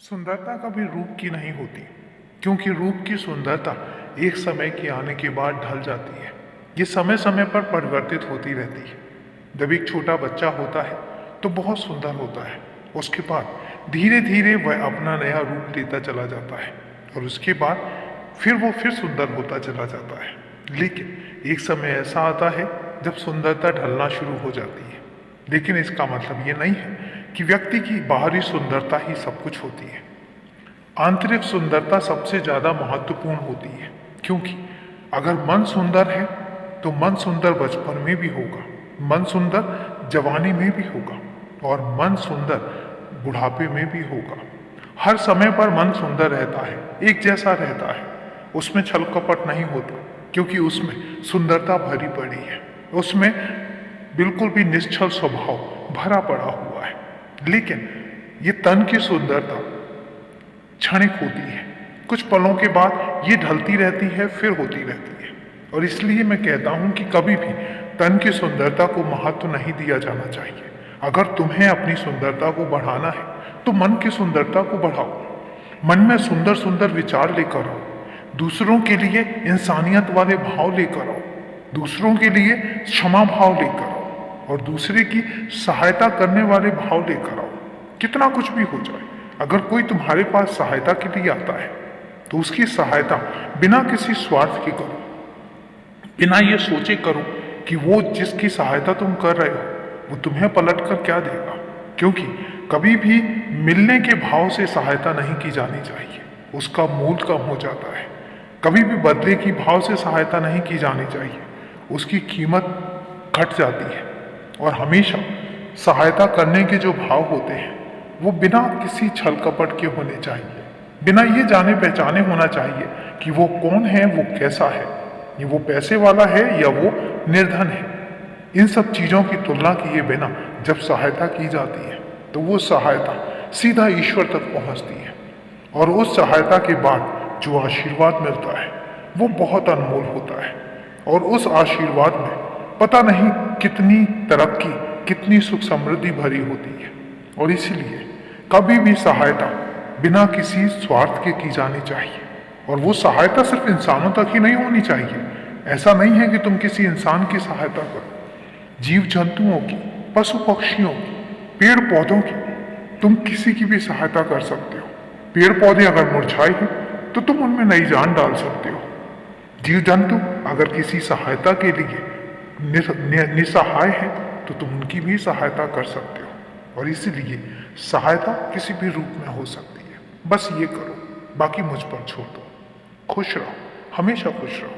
सुंदरता कभी रूप की नहीं होती, क्योंकि रूप की सुंदरता एक समय के आने के बाद ढल जाती है। ये समय समय पर परिवर्तित होती रहती है। जब एक छोटा बच्चा होता है तो बहुत सुंदर होता है। उसके बाद धीरे धीरे वह अपना नया रूप लेता चला जाता है और उसके बाद फिर वो फिर सुंदर होता चला जाता है। लेकिन एक समय ऐसा आता है जब सुंदरता ढलना शुरू हो जाती है। लेकिन इसका मतलब ये नहीं है कि व्यक्ति की बाहरी सुंदरता ही सब कुछ होती है। आंतरिक सुंदरता सबसे ज्यादा महत्वपूर्ण होती है, क्योंकि अगर मन सुंदर है तो मन सुंदर बचपन में भी होगा, मन सुंदर जवानी में भी होगा और मन सुंदर बुढ़ापे में भी होगा। हर समय पर मन सुंदर रहता है, एक जैसा रहता है। उसमें छल कपट नहीं होता, क्योंकि उसमें सुंदरता भरी पड़ी है। उसमें बिल्कुल भी निश्चल स्वभाव भरा पड़ा हुआ है। लेकिन ये तन की सुंदरता क्षणिक होती है। कुछ पलों के बाद ये ढलती रहती है, फिर होती रहती है। और इसलिए मैं कहता हूं कि कभी भी तन की सुंदरता को महत्व नहीं दिया जाना चाहिए। अगर तुम्हें अपनी सुंदरता को बढ़ाना है तो मन की सुंदरता को बढ़ाओ। मन में सुंदर सुंदर विचार लेकर आओ, दूसरों के लिए इंसानियत वाले भाव लेकर आओ, दूसरों के लिए क्षमा भाव लेकर आओ और दूसरे की सहायता करने वाले भाव लेकर आओ। कितना कुछ भी हो जाए, अगर कोई तुम्हारे पास सहायता के लिए आता है तो उसकी सहायता बिना किसी स्वार्थ के करो, बिना ये सोचे करो कि वो जिसकी सहायता तुम कर रहे हो वो तुम्हें पलट कर क्या देगा। क्योंकि कभी भी मिलने के भाव से सहायता नहीं की जानी चाहिए, उसका मूल कम हो जाता है। कभी भी बदले की भाव से सहायता नहीं की जानी चाहिए, उसकी कीमत घट जाती है। और हमेशा सहायता करने के जो भाव होते हैं वो बिना किसी छल कपट के होने चाहिए, बिना ये जाने पहचाने होना चाहिए कि वो कौन है, वो कैसा है, ये वो पैसे वाला है या वो निर्धन है। इन सब चीजों की तुलना किए बिना जब सहायता की जाती है तो वो सहायता सीधा ईश्वर तक पहुंचती है। और उस सहायता के बाद जो आशीर्वाद मिलता है वो बहुत अनमोल होता है। और उस आशीर्वाद में पता नहीं कितनी तरक्की, कितनी सुख समृद्धि भरी होती है। और इसलिए कभी भी सहायता बिना किसी स्वार्थ के की जानी चाहिए। और वो सहायता सिर्फ इंसानों तक ही नहीं होनी चाहिए। ऐसा नहीं है कि तुम किसी इंसान की सहायता करो, जीव जंतुओं की, पशु पक्षियों की, पेड़ पौधों की, तुम किसी की भी सहायता कर सकते हो। पेड़ पौधे अगर मुरझाए हैं तो तुम उनमें नई जान डाल सकते हो। जीव जंतु अगर किसी सहायता के लिए निसहाय है तो तुम उनकी भी सहायता कर सकते हो। और इसीलिए सहायता किसी भी रूप में हो सकती है। बस ये करो, बाकी मुझ पर छोड़ दो। खुश रहो, हमेशा खुश रहो।